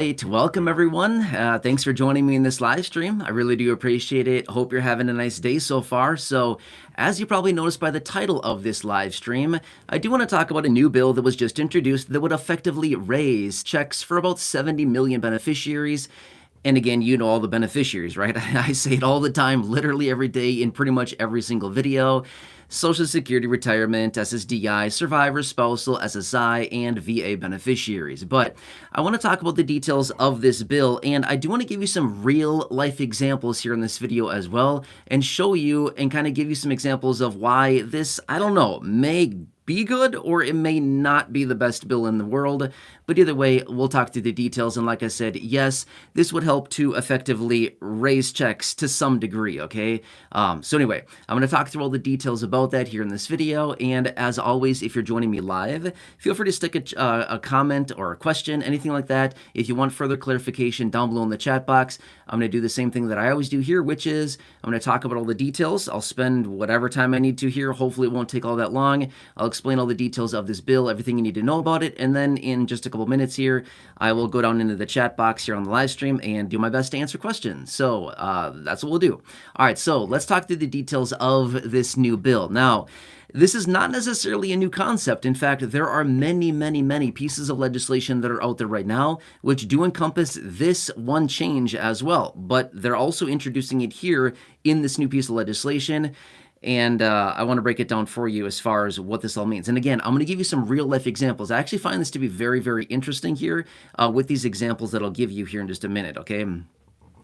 Right, welcome everyone. Thanks for joining me in this live stream. I really do appreciate it. Hope you're having a nice day so far. So, as you probably noticed by the title of this live stream, I do want to talk about a new bill that was just introduced that would effectively raise checks for about 70 million beneficiaries. And again, you know all the beneficiaries, right? I say it all the time, literally every day in pretty much every single video. Social Security, retirement, SSDI, survivor, spousal, SSI, and VA beneficiaries. But I want to talk about the details of this bill, and I do want to give you some real life examples here in this video as well, and show you and kind of give you some examples of why this, I don't know, may be good or it may not be the best bill in the world. But either way, we'll talk through the details. And like I said, yes, this would help to effectively raise checks to some degree, okay? So anyway, I'm going to talk through all the details about that here in this video. And as always, if you're joining me live, feel free to stick a comment or a question, anything like that. If you want further clarification down below in the chat box, I'm going to do the same thing that I always do here, which is I'm going to talk about all the details. I'll spend whatever time I need to here. Hopefully it won't take all that long. I'll explain all the details of this bill, everything you need to know about it, and then in just a couple minutes here, I will go down into the chat box here on the live stream and do my best to answer questions. So that's what we'll do. All right, so let's talk through the details of this new bill. Now, this is not necessarily a new concept. In fact, there are many pieces of legislation that are out there right now which do encompass this one change as well, but they're also introducing it here in this new piece of legislation. And I want to break it down for you as far as what this all means. And again, I'm going to give you some real life examples. I actually find this to be very interesting here with these examples that I'll give you here in just a minute, okay?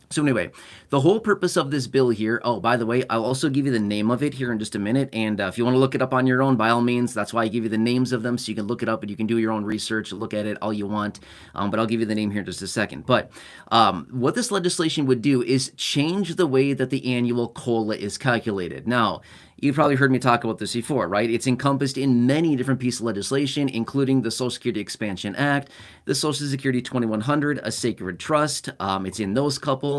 So anyway, the whole purpose of this bill here, oh, by the way, I'll also give you the name of it here in just a minute. And if you want to look it up on your own, by all means, that's why I give you the names of them so you can look it up and you can do your own research, look at it all you want. But I'll give you the name here in just a second. But what this legislation would do is change the way that the annual COLA is calculated. Now, you've probably heard me talk about this before, right? It's encompassed in many different pieces of legislation, including the Social Security Expansion Act, the Social Security 2100, a sacred trust. It's in those couple.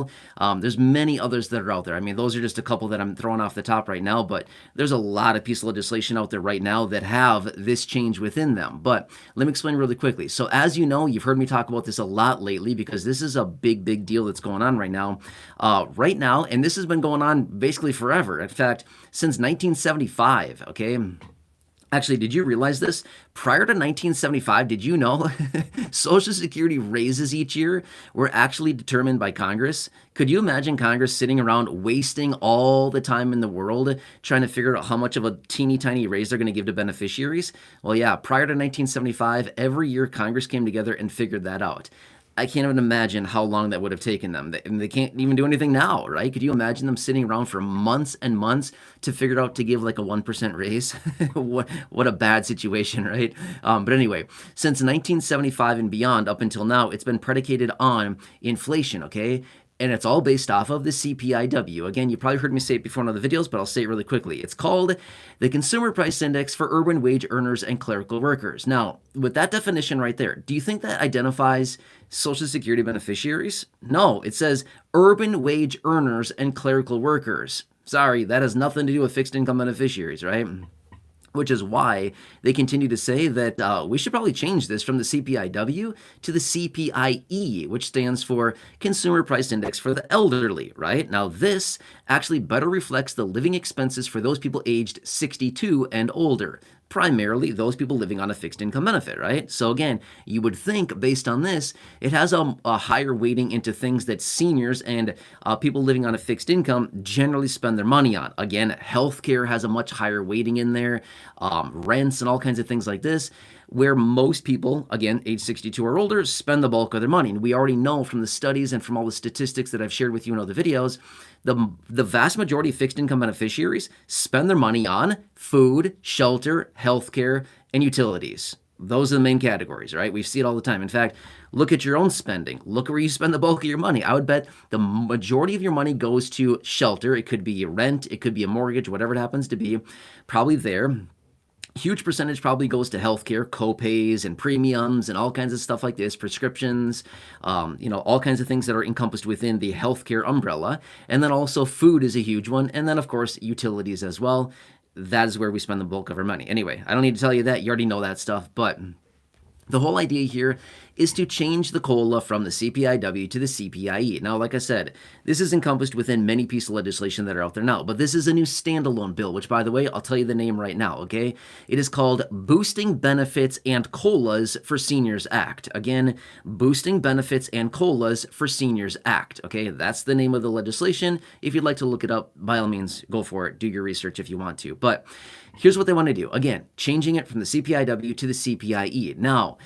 There's many others that are out there. I mean, those are just a couple that I'm throwing off the top right now, but there's a lot of pieces of legislation out there right now that have this change within them. But let me explain really quickly. So as you know, you've heard me talk about this a lot lately because this is a big deal that's going on right now. And this has been going on basically forever. In fact, since 1975, okay? Actually, did you realize this? Prior to 1975, did you know Social Security raises each year were actually determined by Congress? Could you imagine Congress sitting around wasting all the time in the world trying to figure out how much of a teeny tiny raise they're going to give to beneficiaries? Well, yeah, prior to 1975, every year Congress came together and figured that out. I can't even imagine how long that would have taken them. They can't even do anything now, right? Could you imagine them sitting around for months and months to figure out to give like a 1% raise? What a bad situation, right? But anyway, since 1975 and beyond, up until now, it's been predicated on inflation, okay? And it's all based off of the CPIW. Again, you probably heard me say it before in other videos, but I'll say it really quickly. It's called the Consumer Price Index for Urban Wage Earners and Clerical Workers. Now, with that definition right there, do you think that identifies Social Security beneficiaries? No, it says urban wage earners and clerical workers. Sorry, that has nothing to do with fixed income beneficiaries, right? Which is why they continue to say that we should probably change this from the CPIW to the CPIE, which stands for Consumer Price Index for the Elderly, right? Now, this actually better reflects the living expenses for those people aged 62 and older, primarily those people living on a fixed income benefit, right? So again, you would think based on this, it has a higher weighting into things that seniors and people living on a fixed income generally spend their money on. Again, healthcare has a much higher weighting in there, rents and all kinds of things like this, where most people, again, age 62 or older, spend the bulk of their money. And we already know from the studies and from all the statistics that I've shared with you in other videos, the vast majority of fixed income beneficiaries spend their money on food, shelter, healthcare, and utilities. Those are the main categories, right? We see it all the time. In fact, look at your own spending. Look where you spend the bulk of your money. I would bet the majority of your money goes to shelter. It could be rent. It could be a mortgage, whatever it happens to be. Probably there. Huge percentage probably goes to healthcare, co-pays and premiums and all kinds of stuff like this, prescriptions, all kinds of things that are encompassed within the healthcare umbrella. And then also food is a huge one. And then, of course, utilities as well. That is where we spend the bulk of our money. Anyway, I don't need to tell you that. You already know that stuff. But The whole idea here is to change the COLA from the CPIW to the CPIE. Now, like I said, this is encompassed within many pieces of legislation that are out there now, but this is a new standalone bill, which, by the way, I'll tell you the name right now, okay? It is called Boosting Benefits and COLAs for Seniors Act. Again, Boosting Benefits and COLAs for Seniors Act, okay? That's the name of the legislation. If you'd like to look it up, by all means, go for it. Do your research if you want to. But here's what they want to do. Again, changing it from the CPIW to the CPIE. Now,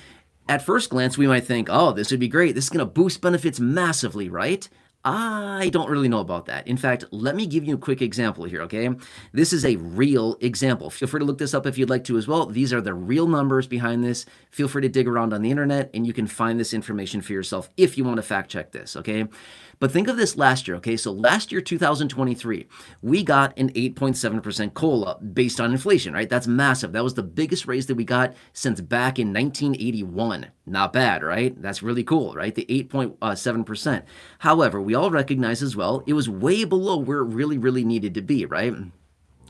at first glance, we might think, oh, this would be great. This is going to boost benefits massively, right? I don't really know about that. In fact, let me give you a quick example here, okay? This is a real example. Feel free to look this up if you'd like to as well. These are the real numbers behind this. Feel free to dig around on the internet and you can find this information for yourself if you want to fact check this, okay? But think of this last year, okay? So last year, 2023, we got an 8.7% COLA based on inflation, right? That's massive. That was the biggest raise that we got since back in 1981. Not bad, right? That's really cool, right? The 8.7%. However, we all recognize as well, it was way below where it really needed to be, right?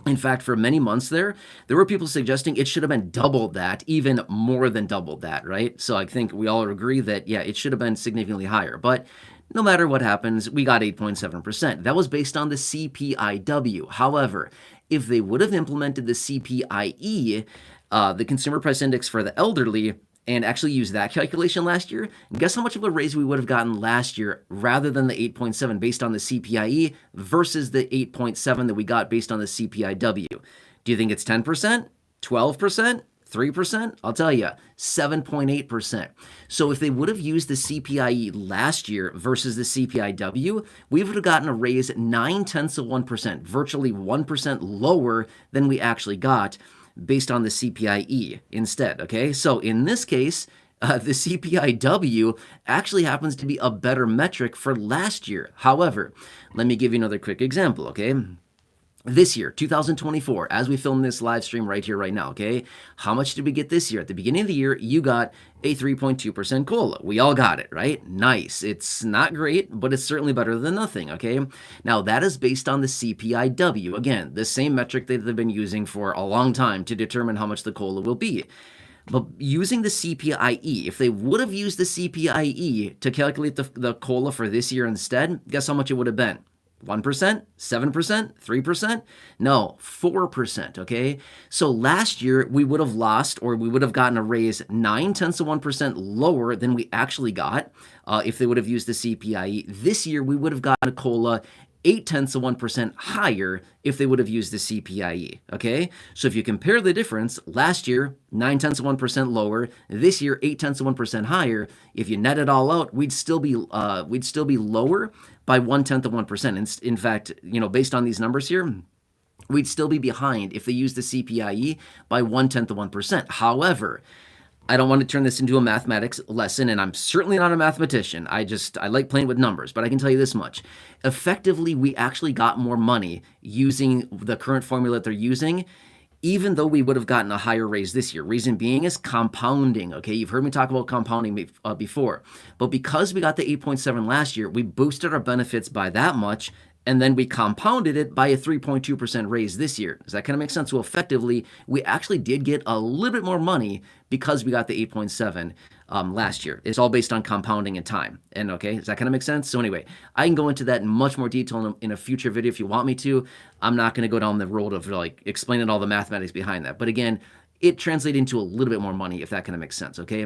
In fact, for many months there were people suggesting it should have been double that, even more than double that, right? So I think we all agree that, yeah, it should have been significantly higher. But no matter what happens, we got 8.7%. That was based on the CPIW. However, if they would have implemented the CPIE, the Consumer Price Index for the elderly, and actually used that calculation last year, guess how much of a raise we would have gotten last year rather than the 8.7 based on the CPIE versus the 8.7 that we got based on the CPIW? Do you think it's 10%, 12%, 3%? I'll tell you, 7.8%. So if they would have used the CPIE last year versus the CPIW, we would have gotten a raise 0.9%, virtually 1% lower than we actually got based on the CPIE instead, okay? So in this case, the CPIW actually happens to be a better metric for last year. However, let me give you another quick example, okay? This year, 2024, as we film this live stream right here, right now, okay? How much did we get this year? At the beginning of the year, you got a 3.2% COLA. We all got it, right? Nice. It's not great, but it's certainly better than nothing, okay? Now, that is based on the CPIW. Again, the same metric that they've been using for a long time to determine how much the COLA will be. But using the CPIE, if they would have used the CPIE to calculate the COLA for this year instead, guess how much it would have been? 1%, 7%, 3%? No, 4%, okay? So last year, we would have lost, or we would have gotten a raise 0.9% lower than we actually got if they would have used the CPIE. This year, we would have gotten a COLA 0.8% higher if they would have used the CPIE, okay? So if you compare the difference, last year, 0.9% lower, this year, 0.8% higher. If you net it all out, we'd still be lower by 0.1%. In fact, based on these numbers here, we'd still be behind if they used the CPIE by 0.1%. However, I don't want to turn this into a mathematics lesson, and I'm certainly not a mathematician. I like playing with numbers, but I can tell you this much. Effectively, we actually got more money using the current formula that they're using, even though we would have gotten a higher raise this year. Reason being is compounding, okay? You've heard me talk about compounding before. But because we got the 8.7 last year, we boosted our benefits by that much, and then we compounded it by a 3.2% raise this year. Does that kind of make sense? So effectively, we actually did get a little bit more money because we got the 8.7 last year. It's all based on compounding and time. And okay, does that kind of make sense? So anyway, I can go into that in much more detail in a future video if you want me to. I'm not going to go down the road of explaining all the mathematics behind that. But again, it translates into a little bit more money if that kind of makes sense, okay?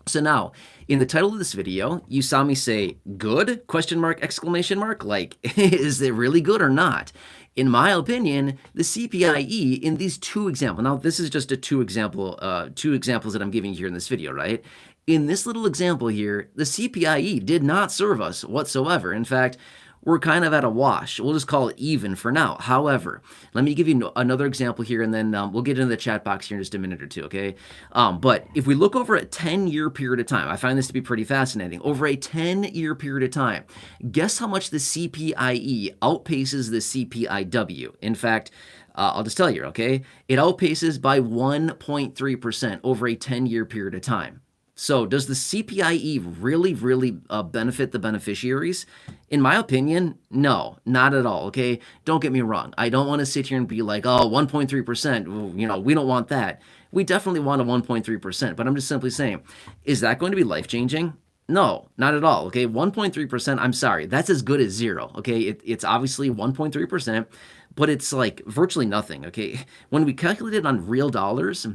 So now, in the title of this video, you saw me say, good? Question mark, exclamation mark? Like, is it really good or not? In my opinion, the CPIE in these two examples, now this is just two examples that I'm giving here in this video, right? In this little example here, the CPIE did not serve us whatsoever. In fact, we're kind of at a wash. We'll just call it even for now. However, let me give you another example here, and then we'll get into the chat box here in just a minute or two, okay? But if we look over a 10-year period of time, I find this to be pretty fascinating. Over a 10-year period of time, guess how much the CPIE outpaces the CPIW? In fact, I'll just tell you, okay? It outpaces by 1.3% over a 10-year period of time. So does the CPIE really benefit the beneficiaries? In my opinion, no, not at all, okay? Don't get me wrong. I don't want to sit here and be like, oh, 1.3%, we don't want that. We definitely want a 1.3%, but I'm just simply saying, is that going to be life-changing? No, not at all. Okay, 1.3%, I'm sorry, that's as good as zero. Okay, it's obviously 1.3%, but it's like virtually nothing. Okay, when we calculate it on real dollars,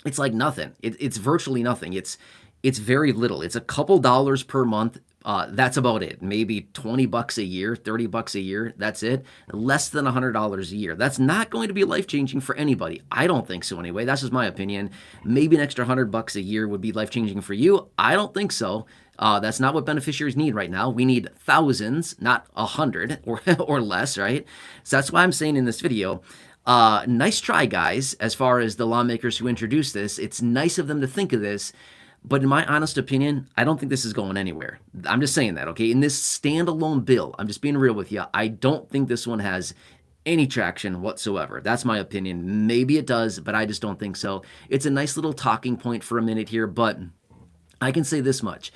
it's like nothing. It's virtually nothing. It's very little. It's a couple dollars per month. That's about it. Maybe $20 a year, $30 a year. That's it. Less than $100 a year. That's not going to be life changing for anybody. I don't think so anyway. That's just my opinion. Maybe an extra $100 a year would be life changing for you. I don't think so. That's not what beneficiaries need right now. We need thousands, not 100 or less, right? So that's why I'm saying in this video, nice try, guys, as far as the lawmakers who introduced this. It's nice of them to think of this. But in my honest opinion, I don't think this is going anywhere. I'm just saying that, okay? In this standalone bill, I'm just being real with you, I don't think this one has any traction whatsoever. That's my opinion. Maybe it does, but I just don't think so. It's a nice little talking point for a minute here, but I can say this much.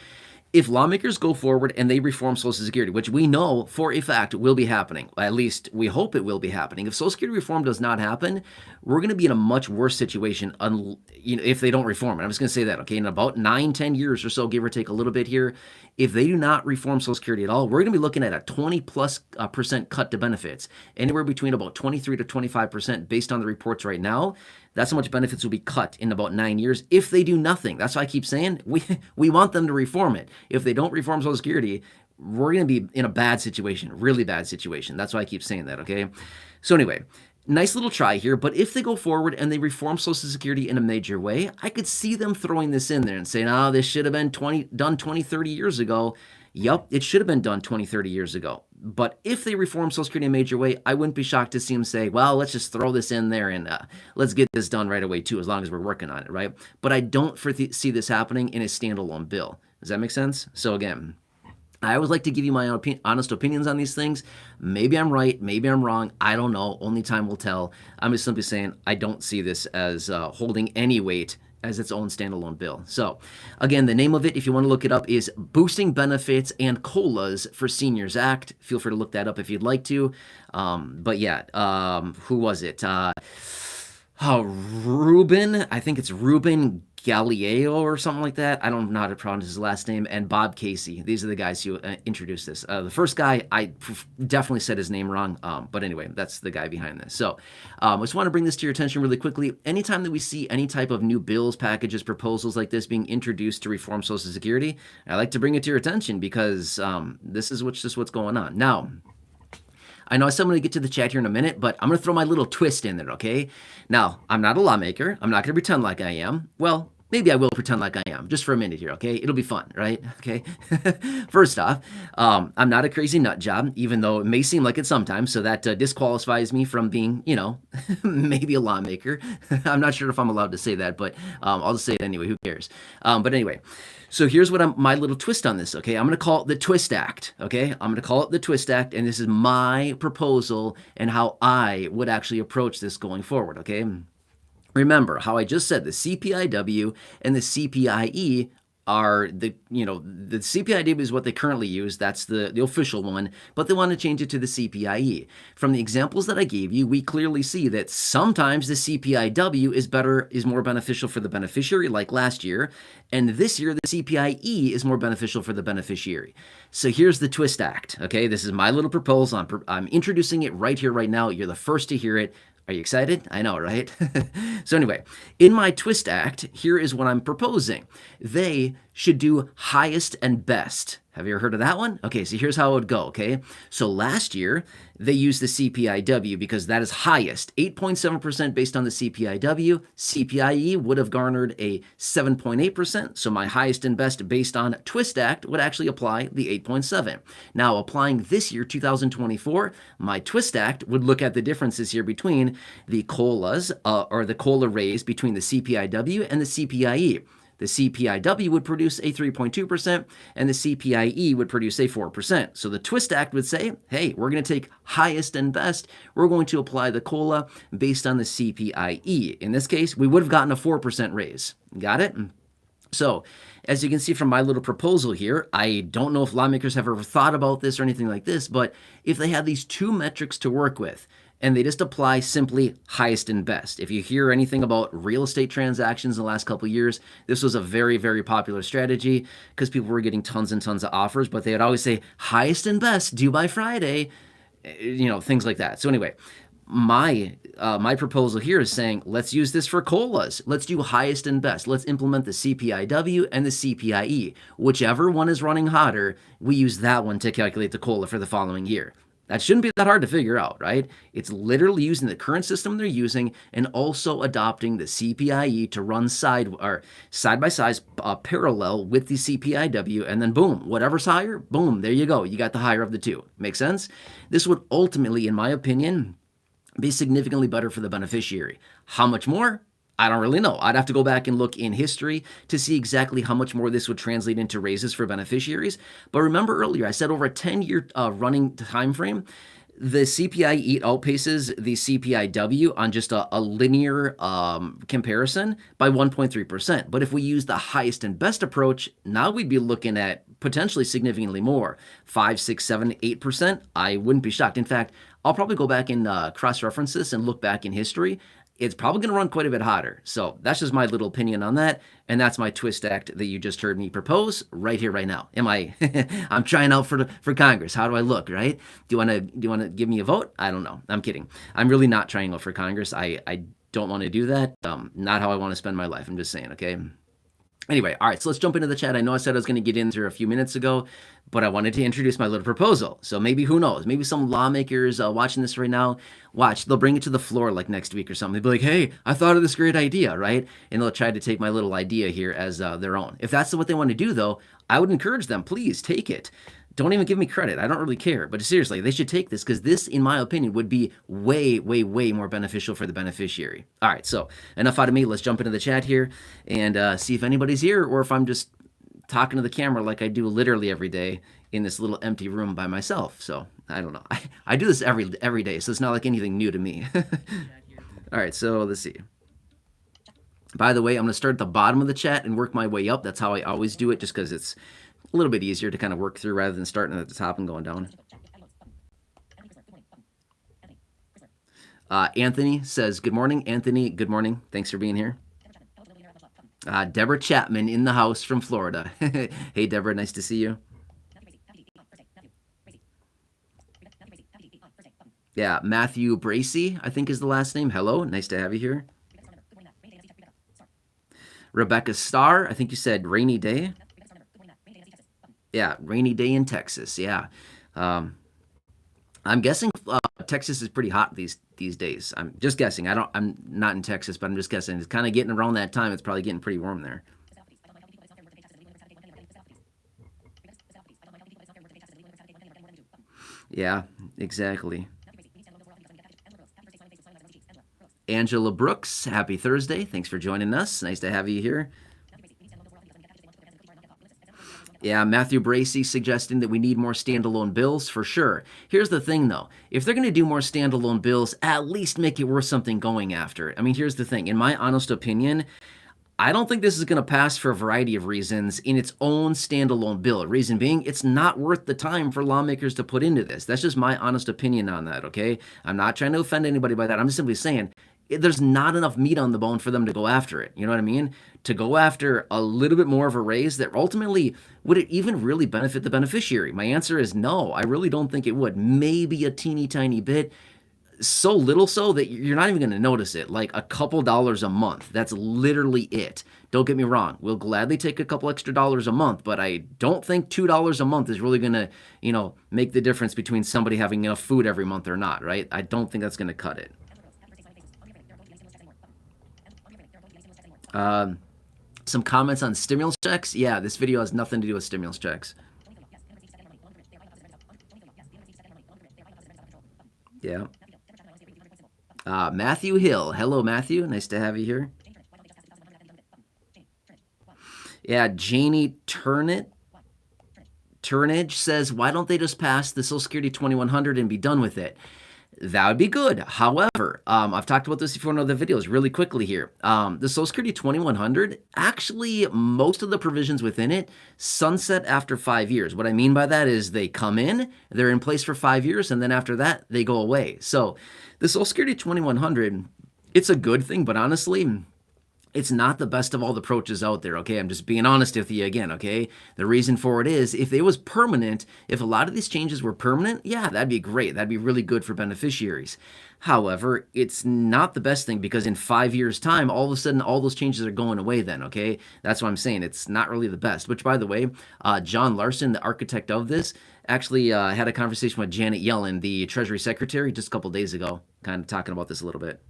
If lawmakers go forward and they reform Social Security, which we know for a fact will be happening, at least we hope it will be happening. If Social Security reform does not happen, we're going to be in a much worse situation if they don't reform it. I'm just going to say that, okay? In about 9-10 years or so, give or take a little bit here, if they do not reform Social Security at all, we're going to be looking at a 20+% cut to benefits, anywhere between about 23 to 25% based on the reports right now. That's how much benefits will be cut in about 9 years if they do nothing. That's why I keep saying we want them to reform it. If they don't reform Social Security, we're going to be in a bad situation, really bad situation. That's why I keep saying that, okay? So anyway, nice little try here, but if they go forward and they reform Social Security in a major way, I could see them throwing this in there and saying, oh, this should have been done 20, 30 years ago. Yup, it should have been done 20, 30 years ago. But if they reform Social Security in a major way, I wouldn't be shocked to see them say, well, let's just throw this in there and let's get this done right away too, as long as we're working on it, right? But I don't see this happening in a standalone bill. Does that make sense? So again, I always like to give you my honest opinions on these things. Maybe I'm right, maybe I'm wrong. I don't know. Only time will tell. I'm just simply saying I don't see this as holding any weight as its own standalone bill. So again, the name of it, if you want to look it up, is Boosting Benefits and COLAs for Seniors Act. Feel free to look that up if you'd like to. But yeah, who was it? Ruben, I think it's Ruben Galileo or something like that. I don't know how to pronounce his last name. And Bob Casey. These are the guys who introduced this. The first guy, I definitely said his name wrong. But anyway, that's the guy behind this. So I just want to bring this to your attention really quickly. Anytime that we see any type of new bills, packages, proposals like this being introduced to reform Social Security, I like to bring it to your attention because this is just what's going on. Now, I know I said I'm going to get to the chat here in a minute, but I'm going to throw my little twist in there, okay? Now, I'm not a lawmaker. I'm not going to pretend like I am. Well, maybe I will pretend like I am, just for a minute here, okay? It'll be fun, right? Okay? First off, I'm not a crazy nut job, even though it may seem like it sometimes, so that disqualifies me from being, maybe a lawmaker. I'm not sure if I'm allowed to say that, but I'll just say it anyway. Who cares? But anyway, so here's what my little twist on this, okay? I'm going to call it the Twist Act, okay? I'm going to call it the Twist Act, and this is my proposal and how I would actually approach this going forward, okay? Remember how I just said the CPIW and the CPIE are the CPIW is what they currently use. That's the official one, but they want to change it to the CPIE. From the examples that I gave you, we clearly see that sometimes the CPIW is more beneficial for the beneficiary, like last year, and this year the CPIE is more beneficial for the beneficiary. So here's the Twist Act, okay? This is my little proposal. I'm introducing it right here, right now. You're the first to hear it. Are you excited? I know, right? So anyway, in my Twist Act, here is what I'm proposing. They should do highest and best. Have you ever heard of that one? Okay, so here's how it would go, okay? So last year, they used the CPIW because that is highest, 8.7% based on the CPIW. CPIE would have garnered a 7.8%, so my highest and best based on Twist Act would actually apply the 8.7. Now, applying this year, 2024, my Twist Act would look at the differences here between the COLAs, or the COLA raise between the CPIW and the CPIE. The CPIW would produce a 3.2%, and the CPIE would produce a 4%. So the Twist Act would say, hey, we're going to take highest and best. We're going to apply the COLA based on the CPIE. In this case, we would have gotten a 4% raise. Got it? So, as you can see from my little proposal here, I don't know if lawmakers have ever thought about this or anything like this, but if they have these two metrics to work with, and they just apply simply highest and best. If you hear anything about real estate transactions in the last couple of years, this was a very, very popular strategy because people were getting tons and tons of offers, but they would always say highest and best due by Friday, things like that. So anyway, my proposal here is saying let's use this for COLAs. Let's do highest and best. Let's implement the CPIW and the CPIE. Whichever one is running hotter, we use that one to calculate the COLA for the following year. That shouldn't be that hard to figure out, right? It's literally using the current system they're using and also adopting the CPIE to run side by side, parallel with the CPIW, and then boom, whatever's higher, boom, there you go. You got the higher of the two. Make sense? This would ultimately, in my opinion, be significantly better for the beneficiary. How much more? I don't really know. I'd have to go back and look in history to see exactly how much more this would translate into raises for beneficiaries. But remember earlier, I said over a 10-year running time frame, the CPIE outpaces the CPIW on just a linear comparison by 1.3%. But if we use the highest and best approach, now we'd be looking at potentially significantly more, 5, 6, 7, 8%. I wouldn't be shocked. In fact, I'll probably go back and cross-reference this and look back in history. It's probably going to run quite a bit hotter. So that's just my little opinion on that. And that's my twist act that you just heard me propose right here, right now. I'm trying out for Congress. How do I look, right? Do you want to give me a vote? I don't know. I'm kidding. I'm really not trying out for Congress. I don't want to do that. Not how I want to spend my life. I'm just saying, okay? Anyway, all right, so let's jump into the chat. I know I said I was going to get in there a few minutes ago, but I wanted to introduce my little proposal. So maybe, who knows, maybe some lawmakers watching this right now, they'll bring it to the floor like next week or something. They'll be like, hey, I thought of this great idea, right? And they'll try to take my little idea here as their own. If that's what they want to do, though, I would encourage them, please take it. Don't even give me credit. I don't really care. But seriously, they should take this because this, in my opinion, would be way, way, way more beneficial for the beneficiary. All right, so enough out of me. Let's jump into the chat here and see if anybody's here or if I'm just talking to the camera like I do literally every day in this little empty room by myself. So I don't know. I do this every day, so it's not like anything new to me. All right, so let's see. By the way, I'm going to start at the bottom of the chat and work my way up. That's how I always do it, just because it's a little bit easier to kind of work through rather than starting at the top and going down. Anthony says, good morning. Anthony, good morning. Thanks for being here. Deborah Chapman in the house from Florida. Hey, Deborah, nice to see you. Yeah, Matthew Bracey, I think is the last name. Hello, nice to have you here. Rebecca Starr, I think you said rainy day. Yeah, rainy day in Texas. Yeah, I'm guessing Texas is pretty hot these days. I'm just guessing. I'm not in Texas, but I'm just guessing. It's kind of getting around that time. It's probably getting pretty warm there. Yeah, exactly. Angela Brooks, happy Thursday. Thanks for joining us. Nice to have you here. Yeah, Matthew Bracey suggesting that we need more standalone bills for sure. Here's the thing, though. If they're going to do more standalone bills, at least make it worth something going after. I mean, here's the thing. In my honest opinion, I don't think this is going to pass for a variety of reasons in its own standalone bill. Reason being, it's not worth the time for lawmakers to put into this. That's just my honest opinion on that, okay? I'm not trying to offend anybody by that. I'm just simply saying there's not enough meat on the bone for them to go after it. You know what I mean? To go after a little bit more of a raise that ultimately, would it even really benefit the beneficiary? My answer is no. I really don't think it would. Maybe a teeny tiny bit. So little so that you're not even going to notice it, like a couple dollars a month. That's literally it. Don't get me wrong. We'll gladly take a couple extra dollars a month, but I don't think $2 a month is really going to, make the difference between somebody having enough food every month or not, right? I don't think that's going to cut it. Some comments on stimulus checks. Yeah, this video has nothing to do with stimulus checks. Yeah. Matthew Hill. Hello, Matthew. Nice to have you here. Yeah, Janie Turnage says, why don't they just pass the Social Security 2100 and be done with it? That would be good. However, I've talked about this before in other videos really quickly here. The Social Security 2100, actually, most of the provisions within it sunset after 5 years. What I mean by that is they come in, they're in place for 5 years, and then after that, they go away. So the Social Security 2100, it's a good thing, but honestly, it's not the best of all the approaches out there, okay? I'm just being honest with you again, okay? The reason for it is if it was permanent, if a lot of these changes were permanent, yeah, that'd be great. That'd be really good for beneficiaries. However, it's not the best thing because in 5 years' time, all of a sudden, all those changes are going away then, okay? That's what I'm saying. It's not really the best, which, by the way, John Larson, the architect of this, actually had a conversation with Janet Yellen, the Treasury Secretary, just a couple days ago, kind of talking about this a little bit.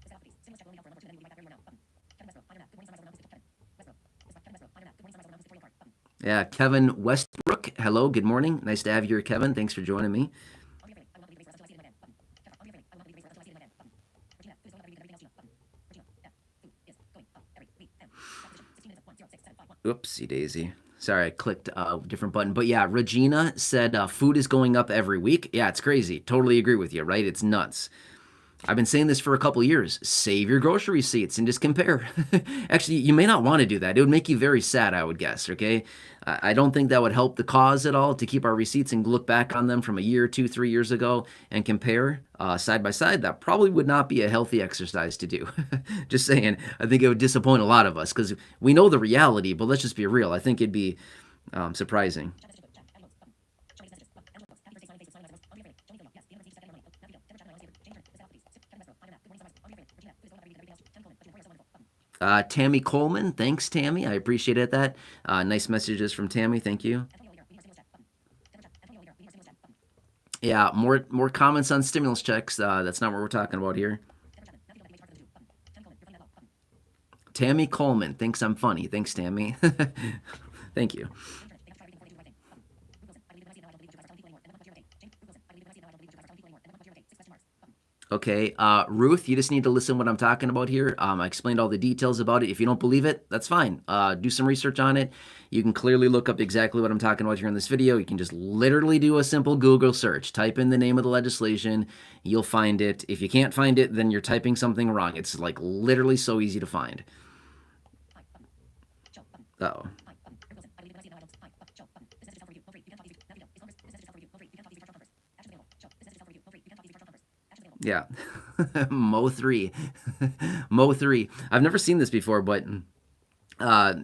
Yeah, Kevin Westbrook. Hello, good morning. Nice to have you here, Kevin. Thanks for joining me. Oopsie daisy. Sorry, I clicked a different button. But yeah, Regina said food is going up every week. Yeah, it's crazy. Totally agree with you, right? It's nuts. I've been saying this for a couple years. Save your grocery receipts and just compare. Actually, you may not want to do that. It would make you very sad, I would guess, okay? I don't think that would help the cause at all to keep our receipts and look back on them from a year, 2, 3 years ago and compare side by side. That probably would not be a healthy exercise to do. Just saying, I think it would disappoint a lot of us because we know the reality, but let's just be real. I think it'd be surprising. Tammy Coleman, thanks, Tammy. I appreciate that. Nice messages from Tammy. Thank you. Yeah, more comments on stimulus checks. That's not what we're talking about here. Tammy Coleman thinks I'm funny. Thanks, Tammy. Thank you. Okay, Ruth, you just need to listen what I'm talking about here. I explained all the details about it. If you don't believe it, that's fine. Do some research on it. You can clearly look up exactly what I'm talking about here in this video. You can just literally do a simple Google search. Type in the name of the legislation. You'll find it. If you can't find it, then you're typing something wrong. It's like literally so easy to find. Uh-oh. Yeah. Mo 3. Mo 3. I've never seen this before, but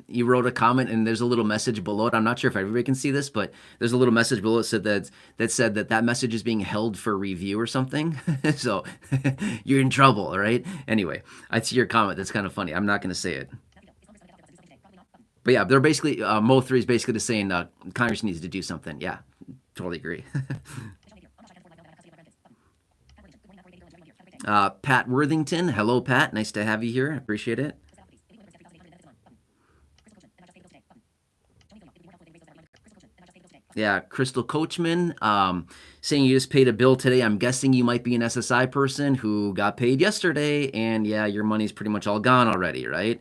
you wrote a comment and there's a little message below it. I'm not sure if everybody can see this, but there's a little message below it that said that message is being held for review or something. So you're in trouble, right? Anyway, I see your comment. That's kind of funny. I'm not going to say it. But yeah, they're basically, Mo 3 is basically just saying Congress needs to do something. Yeah, totally agree. Pat Worthington. Hello, Pat. Nice to have you here. Appreciate it. Yeah, Crystal Coachman saying you just paid a bill today. I'm guessing you might be an SSI person who got paid yesterday, and yeah, your money's pretty much all gone already, right?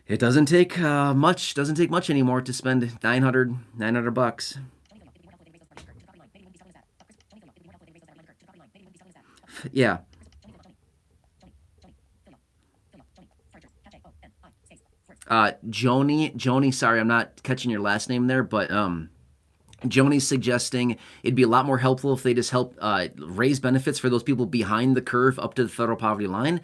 It doesn't take much anymore to spend 900 bucks. Yeah. Joni, sorry, I'm not catching your last name there, but Joni's suggesting it'd be a lot more helpful if they just help raise benefits for those people behind the curve up to the federal poverty line.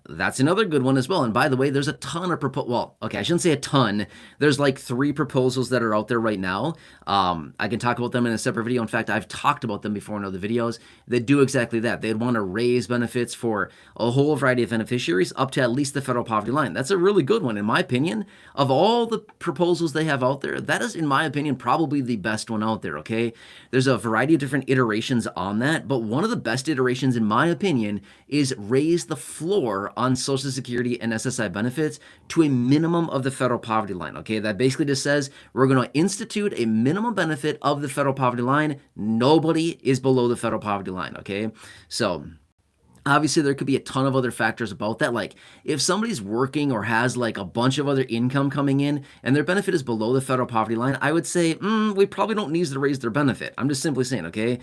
That's another good one as well. And by the way, there's a ton of well, okay, I shouldn't say a ton. There's like 3 proposals that are out there right now. I can talk about them in a separate video. In fact, I've talked about them before in other videos that do exactly that. They'd want to raise benefits for a whole variety of beneficiaries up to at least the federal poverty line. That's a really good one, in my opinion. Of all the proposals they have out there, that is, in my opinion, probably the best one out there, okay? There's a variety of different iterations on that, but one of the best iterations, in my opinion, is raise the floor on Social Security and SSI benefits to a minimum of the federal poverty line, okay? That basically just says we're going to institute a minimum benefit of the federal poverty line. Nobody is below the federal poverty line, okay? So Obviously, there could be a ton of other factors about that. Like if somebody's working or has like a bunch of other income coming in and their benefit is below the federal poverty line, I would say we probably don't need to raise their benefit. I'm just simply saying, okay?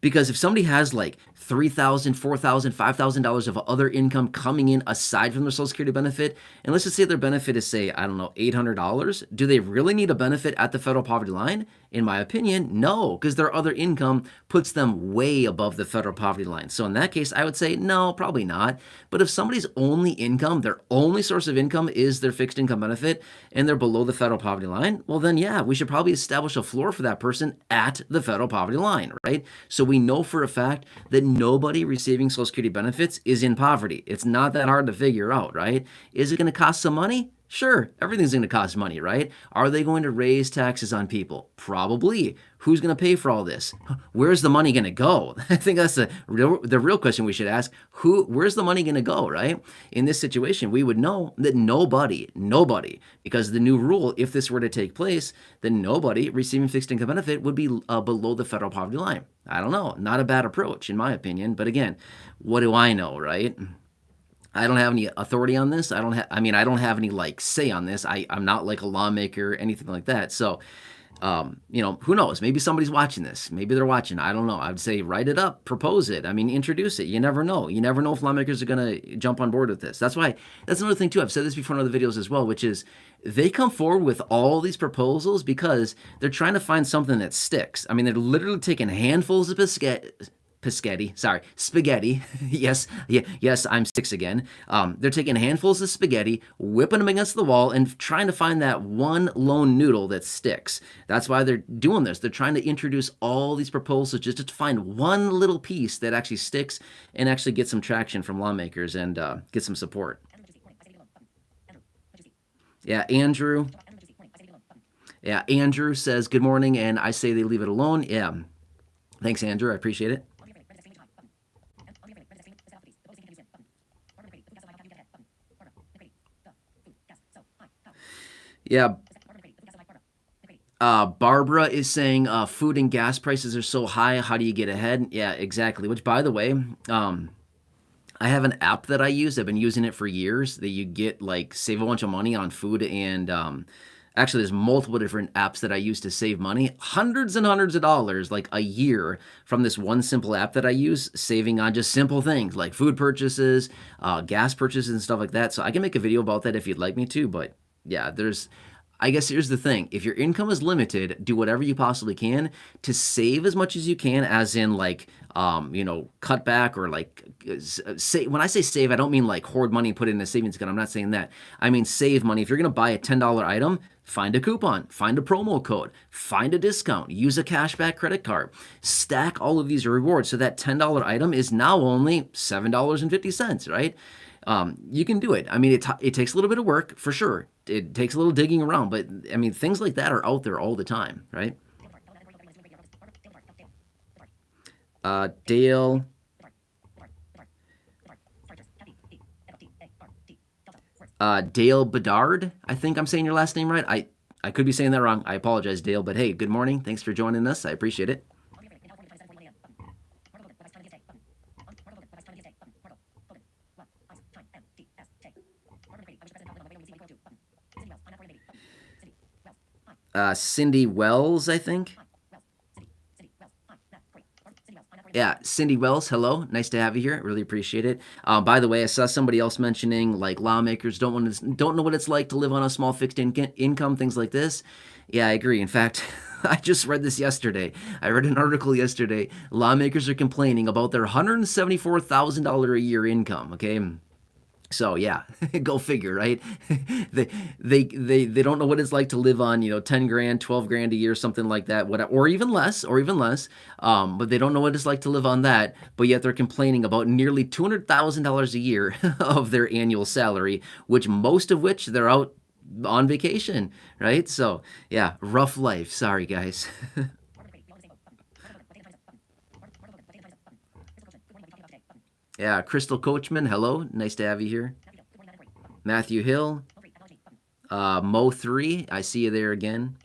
Because if somebody has like $3,000, $4,000, $5,000 of other income coming in aside from their Social Security benefit, and let's just say their benefit is, say, I don't know, $800, do they really need a benefit at the federal poverty line? In my opinion, no, because their other income puts them way above the federal poverty line. So in that case, I would say no, probably not. But if somebody's only income, their only source of income is their fixed income benefit, and they're below the federal poverty line, well then yeah, we should probably establish a floor for that person at the federal poverty line, right? So we know for a fact that nobody receiving Social Security benefits is in poverty. It's not that hard to figure out, right? Is it going to cost some money? Sure, everything's going to cost money, right? Are they going to raise taxes on people? Probably. Who's going to pay for all this? Where's the money going to go? I think that's the real question we should ask. Where's the money going to go, right? In this situation, we would know that nobody, because the new rule, if this were to take place, then nobody receiving fixed income benefit would be below the federal poverty line. I don't know. Not a bad approach, in my opinion. But again, what do I know, right? I don't have any authority on this. I mean, I don't have any like say on this. I'm not like a lawmaker or anything like that. So, who knows? Maybe somebody's watching this. Maybe they're watching. I don't know. I'd say write it up, propose it. I mean, introduce it. You never know. You never know if lawmakers are going to jump on board with this. That's another thing too. I've said this before in other videos as well, which is they come forward with all these proposals because they're trying to find something that sticks. I mean, they're literally taking handfuls of spaghetti. Yes, I'm six again. They're taking handfuls of spaghetti, whipping them against the wall, and trying to find that one lone noodle that sticks. That's why they're doing this. They're trying to introduce all these proposals just to find one little piece that actually sticks and actually get some traction from lawmakers and get some support. Yeah, Andrew. Yeah, Andrew says good morning, and I say they leave it alone. Yeah, thanks, Andrew. I appreciate it. Yeah. Barbara is saying food and gas prices are so high. How do you get ahead? Yeah, exactly. Which, by the way, I have an app that I use. I've been using it for years. That you get like save a bunch of money on food and actually there's multiple different apps that I use to save money, hundreds and hundreds of dollars like a year from this one simple app that I use, saving on just simple things like food purchases, gas purchases, and stuff like that. So I can make a video about that if you'd like me to. But yeah, I guess here's the thing. If your income is limited, do whatever you possibly can to save as much as you can, as in like, cut back or like say, when I say save, I don't mean like hoard money, put it in a savings account. I'm not saying that. I mean, save money. If you're going to buy a $10 item, find a coupon, find a promo code, find a discount, use a cashback credit card, stack all of these rewards. So that $10 item is now only $7.50, right? You can do it. I mean, it takes a little bit of work for sure. It takes a little digging around, but I mean, things like that are out there all the time, right? Dale. Dale Bedard, I think I'm saying your last name right. I could be saying that wrong. I apologize, Dale, but hey, good morning. Thanks for joining us. I appreciate it. Cindy Wells, I think. Yeah, Cindy Wells, hello. Nice to have you here. Really appreciate it. By the way, I saw somebody else mentioning like lawmakers don't know what it's like to live on a small fixed income, things like this. Yeah, I agree. In fact, I just read this yesterday. I read an article yesterday. Lawmakers are complaining about their $174,000 a year income. Okay. So yeah, go figure, right? they don't know what it's like to live on 10 grand, 12 grand a year, something like that, or even less. But they don't know what it's like to live on that. But yet they're complaining about nearly $200,000 a year of their annual salary, most of which they're out on vacation, right? So yeah, rough life. Sorry, guys. Yeah, Crystal Coachman, hello. Nice to have you here. Matthew Hill. Mo3, I see you there again.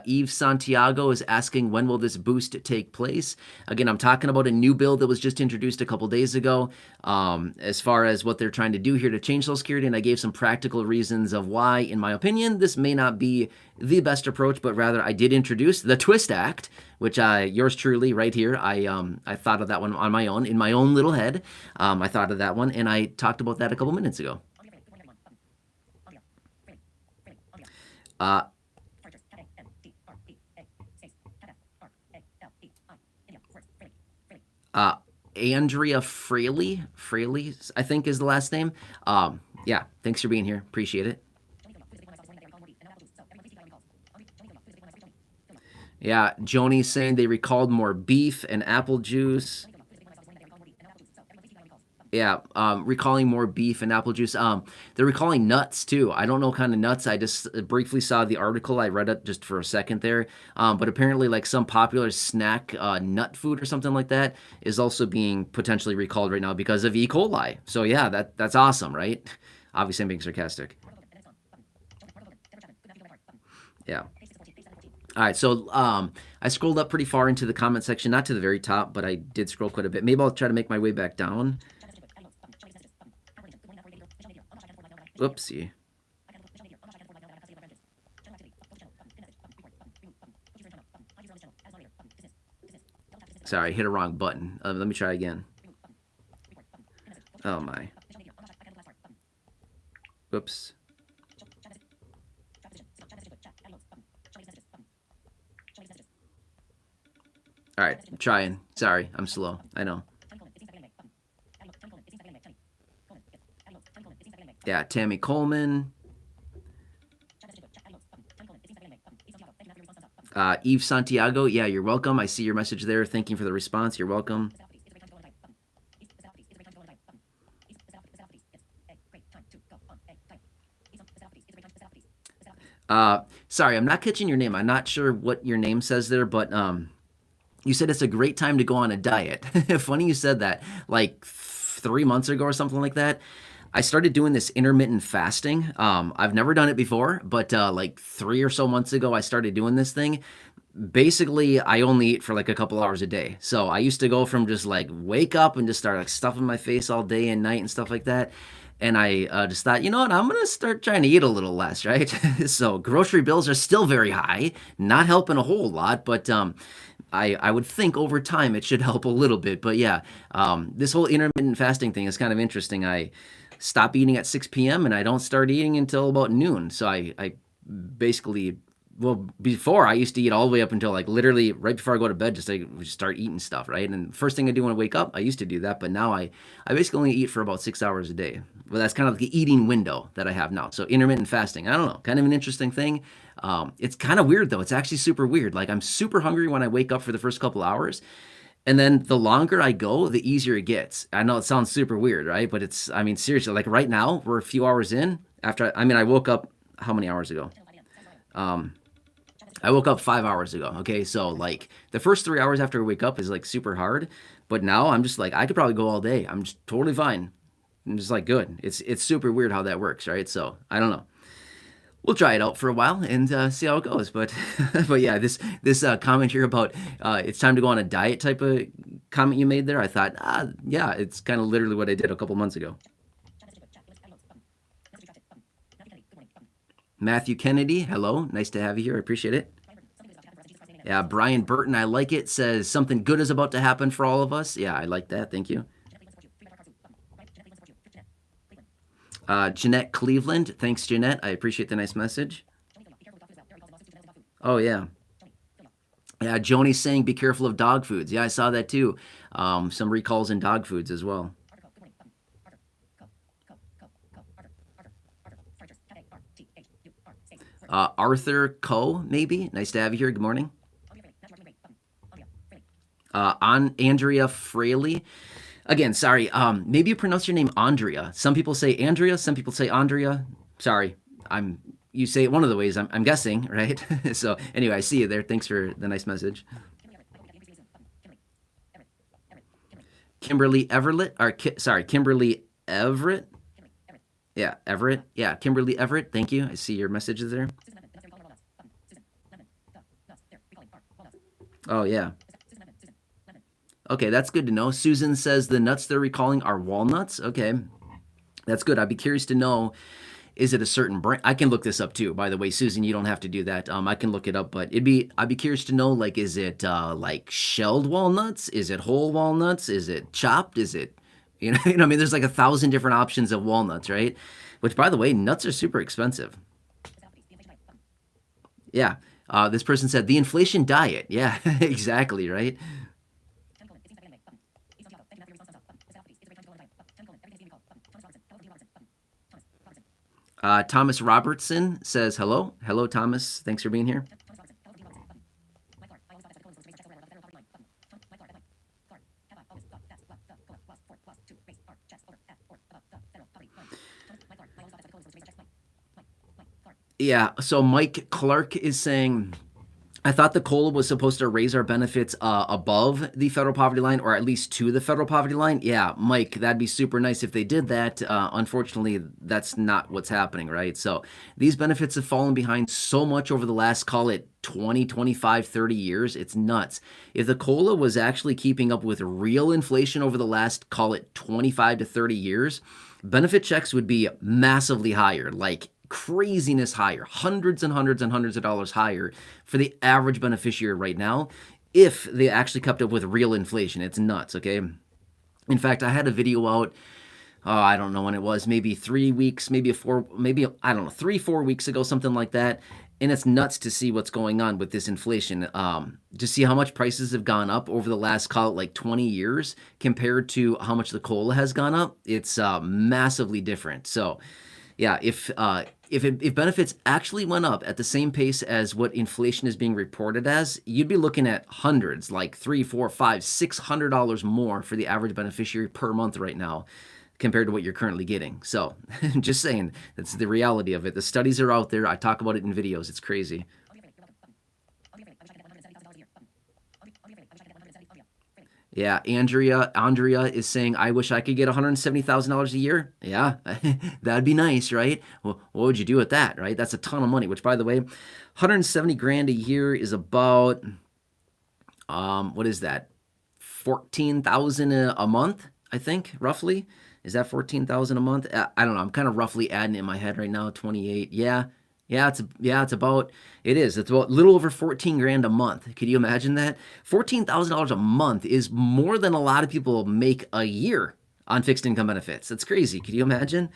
Eve Santiago is asking, when will this boost take place? Again, I'm talking about a new bill that was just introduced a couple days ago, as far as what they're trying to do here to change Social Security, and I gave some practical reasons of why, in my opinion, this may not be the best approach, but rather I did introduce the Twist Act, which yours truly, right here, I thought of that one on my own, in my own little head. I thought of that one, and I talked about that a couple minutes ago. Uh, Uh, Andrea Fraley, I think is the last name. Yeah, thanks for being here. Appreciate it. Yeah, Joni's saying they recalled more beef and apple juice. Yeah, recalling more beef and apple juice. They're recalling nuts too. I don't know what kind of nuts. I just briefly saw the article. I read it just for a second there. But apparently, like some popular snack nut food or something like that is also being potentially recalled right now because of E. coli. So yeah, that's awesome, right? Obviously, I'm being sarcastic. Yeah. All right, so I scrolled up pretty far into the comment section, not to the very top, but I did scroll quite a bit. Maybe I'll try to make my way back down. Oopsie. Sorry, I hit a wrong button. Let me try again. Oh my. Whoops. All right, I'm trying. Sorry, I'm slow. I know. Yeah, Tammy Coleman. Eve Santiago. Yeah, you're welcome. I see your message there. Thank you for the response. You're welcome. Sorry, I'm not catching your name. I'm not sure what your name says there, but you said it's a great time to go on a diet. Funny you said that. Like 3 months ago or something like that, I started doing this intermittent fasting. I've never done it before, but like 3 or so months ago, I started doing this thing. Basically, I only eat for like a couple hours a day. So I used to go from just like wake up and just start like stuffing my face all day and night and stuff like that. And I just thought, you know what, I'm going to start trying to eat a little less, right? So grocery bills are still very high, not helping a whole lot, but I would think over time it should help a little bit. But yeah, this whole intermittent fasting thing is kind of interesting. I stop eating at 6 p.m. and I don't start eating until about noon. So I basically, well, before I used to eat all the way up until like literally right before I go to bed, just like start eating stuff, right? And first thing I do when I wake up, I used to do that, but now I basically only eat for about 6 hours a day. Well, that's kind of the eating window that I have now. So intermittent fasting, I don't know, kind of an interesting thing. It's kind of weird though. It's actually super weird. Like I'm super hungry when I wake up for the first couple hours. And then the longer I go, the easier it gets. I know it sounds super weird, right? But I mean, seriously, like right now, we're a few hours in I woke up how many hours ago? I woke up 5 hours ago. Okay. So like the first 3 hours after I wake up is like super hard. But now I'm just like, I could probably go all day. I'm just totally fine. I'm just like, good. It's super weird how that works, right? So I don't know. We'll try it out for a while and see how it goes. But but yeah, this comment here about it's time to go on a diet type of comment you made there. I thought, yeah, it's kind of literally what I did a couple months ago. Matthew Kennedy, hello, nice to have you here. I appreciate it. Yeah, Brian Burton, I like it. Says something good is about to happen for all of us. Yeah, I like that. Thank you. Jeanette Cleveland, thanks, Jeanette. I appreciate the nice message. Oh yeah. Yeah, Joni's saying be careful of dog foods. Yeah, I saw that too. Some recalls in dog foods as well. Arthur Coe, maybe. Nice to have you here. Good morning. On Andrea Fraley. Again, sorry. Maybe you pronounce your name Andrea. Some people say Andrea. Some people say Andrea. Sorry. You say it one of the ways. I'm guessing, right? So anyway, I see you there. Thanks for the nice message. Kimberly Everett, or sorry, Kimberly Everett. Yeah, Everett. Yeah, Kimberly Everett. Thank you. I see your messages there. Oh, yeah. Okay, that's good to know. Susan says the nuts they're recalling are walnuts. Okay, that's good. I'd be curious to know, is it a certain brand? I can look this up too. By the way, Susan, you don't have to do that. I can look it up, but I'd be curious to know, like, is it like shelled walnuts? Is it whole walnuts? Is it chopped? Is it, I mean, there's like 1,000 different options of walnuts, right? Which, by the way, nuts are super expensive. Yeah. This person said the inflation diet. Yeah, exactly, right? Thomas Robertson says hello. Hello, Thomas. Thanks for being here. Yeah. So Mike Clark is saying, I thought the COLA was supposed to raise our benefits above the federal poverty line, or at least to the federal poverty line. Yeah, Mike, that'd be super nice if they did that. Unfortunately, that's not what's happening, right? So these benefits have fallen behind so much over the last, call it 20, 25, 30 years. It's nuts. If the COLA was actually keeping up with real inflation over the last, call it 25 to 30 years, benefit checks would be massively higher, like craziness higher, hundreds and hundreds and hundreds of dollars higher for the average beneficiary right now if they actually kept up with real inflation. It's nuts, okay? In fact, I had a video out, I don't know when it was, maybe 3 weeks, maybe I don't know, 3, 4 weeks ago, something like that. And it's nuts to see what's going on with this inflation. To see how much prices have gone up over the last, call it like 20 years compared to how much the COLA has gone up. It's massively different. So, yeah, if benefits actually went up at the same pace as what inflation is being reported as, you'd be looking at hundreds, like three, four, five, $600 more for the average beneficiary per month right now, compared to what you're currently getting. So, just saying, that's the reality of it. The studies are out there. I talk about it in videos. It's crazy. Yeah, Andrea is saying, I wish I could get $170,000 a year. Yeah, that'd be nice, right? Well, what would you do with that, right? That's a ton of money, which, by the way, 170 grand a year is about, what is that? 14,000 a month, I think, roughly. Is that 14,000 a month? I don't know. I'm kind of roughly adding it in my head right now. 28. Yeah. It's about it is. It's about a little over 14 grand a month. Could you imagine that? $14,000 a month is more than a lot of people make a year on fixed income benefits. That's crazy. Could you imagine?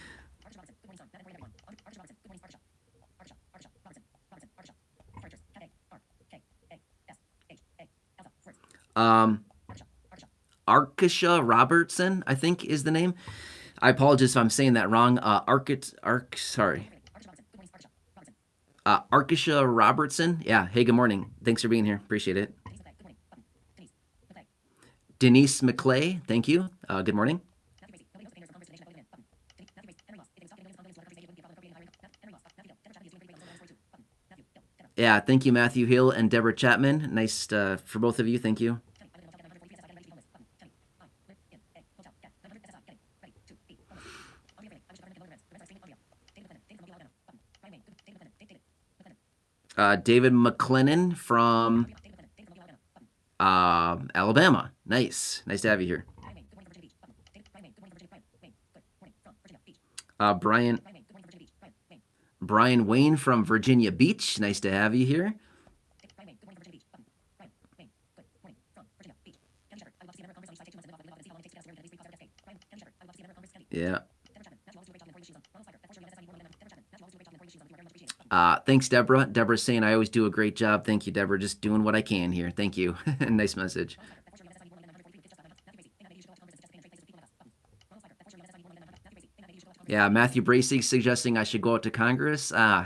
Um, Arkisha Robertson, I think is the name. I apologize if I'm saying that wrong. Sorry. Arkisha Robertson. Yeah. Hey, good morning. Thanks for being here. Appreciate it. Denise McClay. Thank you. Good morning. Yeah. Thank you, Matthew Hill and Deborah Chapman. Nice for both of you. Thank you. David McLennan from Alabama. Nice to have you here. Brian Wayne from Virginia Beach. Nice to have you here. Yeah. Thanks, Deborah. Deborah's saying I always do a great job. Thank you, Deborah. Just doing what I can here. Thank you. Nice message. Yeah, Matthew Bracey suggesting I should go out to Congress. I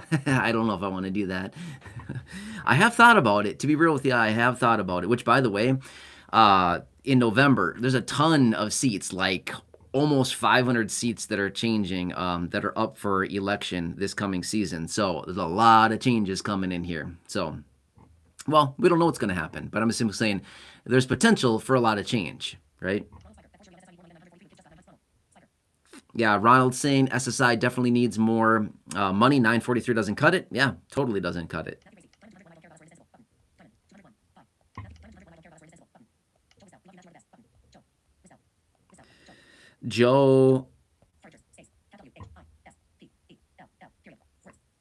don't know if I want to do that. I have thought about it. To be real with you, I have thought about it. Which, by the way, in November, there's a ton of seats, like almost 500 seats that are changing, that are up for election this coming season. So there's a lot of changes coming in here. So, well, we don't know what's going to happen, but I'm simply saying there's potential for a lot of change, right? Yeah, Ronald saying SSI definitely needs more money. 943 doesn't cut it. Yeah, totally doesn't cut it. Joe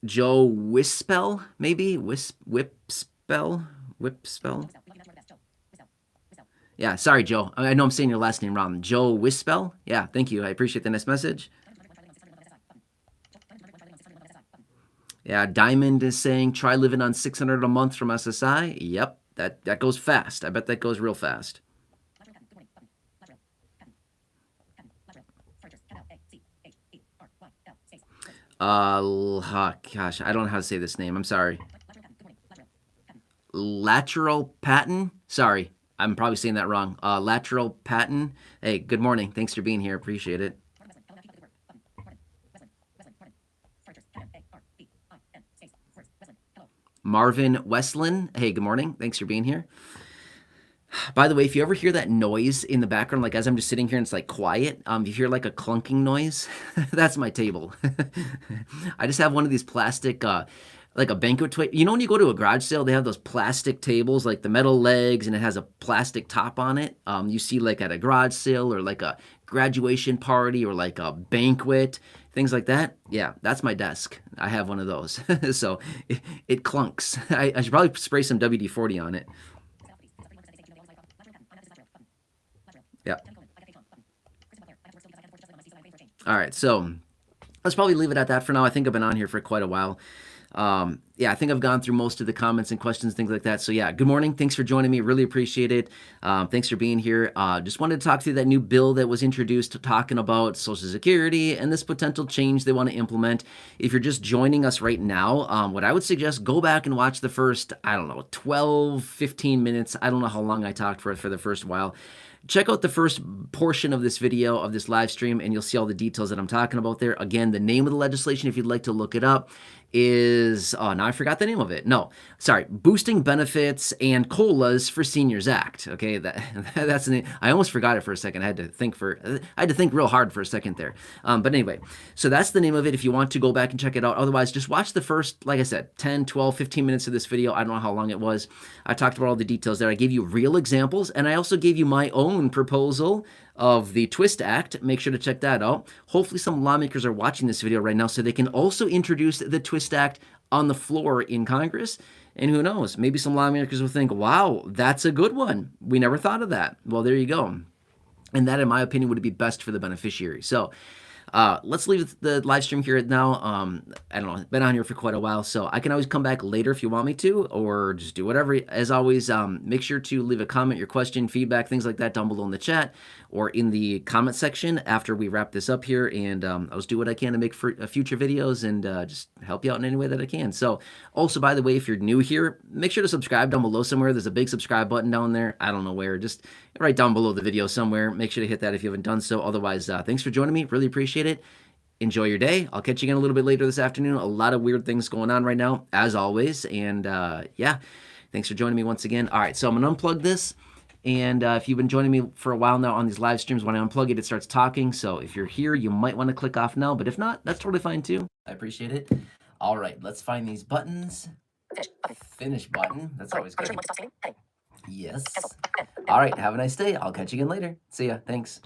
Wispel, maybe? Whipspell? Whipspell? Yeah, sorry, Joe. I know I'm saying your last name wrong. Joe Wispel? Yeah, thank you. I appreciate the nice message. Yeah, Diamond is saying try living on $600 a month from SSI. Yep, that goes fast. I bet that goes real fast. Gosh, I don't know how to say this name. I'm sorry. Lateral Patton? Sorry, I'm probably saying that wrong. Lateral Patton. Hey, good morning. Thanks for being here. Appreciate it. Marvin Westland. Hey, good morning. Thanks for being here. By the way, if you ever hear that noise in the background, like as I'm just sitting here and it's like quiet, if you hear like a clunking noise, that's my table. I just have one of these plastic, like a banquet table. You know when you go to a garage sale, they have those plastic tables, like the metal legs, and it has a plastic top on it. You see like at a garage sale or like a graduation party or like a banquet, things like that. Yeah, that's my desk. I have one of those. So it clunks. I should probably spray some WD-40 on it. Yeah. All right, so let's probably leave it at that for now. I think I've been on here for quite a while. Yeah, I think I've gone through most of the comments and questions, things like that. So yeah, good morning. Thanks for joining me. Really appreciate it. Thanks for being here. Just wanted to talk through that new bill that was introduced talking about Social Security and this potential change they want to implement. If you're just joining us right now, what I would suggest, go back and watch the first, I don't know, 12, 15 minutes. I don't know how long I talked for the first while. Check out the first portion of this video, of this live stream, and you'll see all the details that I'm talking about there. Again, the name of the legislation, if you'd like to look it up, is, oh, now I forgot the name of it. No, sorry, Boosting Benefits and COLAs for Seniors Act. Okay, that's the name. I almost forgot it for a second. I had to think real hard for a second there. But anyway, so that's the name of it if you want to go back and check it out. Otherwise, just watch the first, like I said, 10, 12, 15 minutes of this video. I don't know how long it was. I talked about all the details there. I gave you real examples, and I also gave you my own proposal of the Twist Act. Make sure to check that out. Hopefully some lawmakers are watching this video right now so they can also introduce the Twist Act on the floor in Congress. And who knows, maybe some lawmakers will think, wow, that's a good one. We never thought of that. Well, there you go. And that, in my opinion, would be best for the beneficiary. So let's leave the live stream here now. I don't know, been on here for quite a while, so I can always come back later if you want me to, or just do whatever. As always, make sure to leave a comment, your question, feedback, things like that down below in the chat or in the comment section after we wrap this up here, and I'll just do what I can to make future videos and just help you out in any way that I can. So also, by the way, if you're new here, make sure to subscribe down below somewhere. There's a big subscribe button down there. I don't know where, just right down below the video somewhere. Make sure to hit that if you haven't done so. Otherwise, thanks for joining me. Really appreciate it. Enjoy your day. I'll catch you again a little bit later this afternoon. A lot of weird things going on right now, as always. And yeah, thanks for joining me once again. All right, so I'm going to unplug this. And if you've been joining me for a while now on these live streams, when I unplug it, it starts talking. So if you're here, you might want to click off now. But if not, that's totally fine too. I appreciate it. All right, let's find these buttons. Finish button. That's always good. Yes. All right, have a nice day. I'll catch you again later. See ya. Thanks.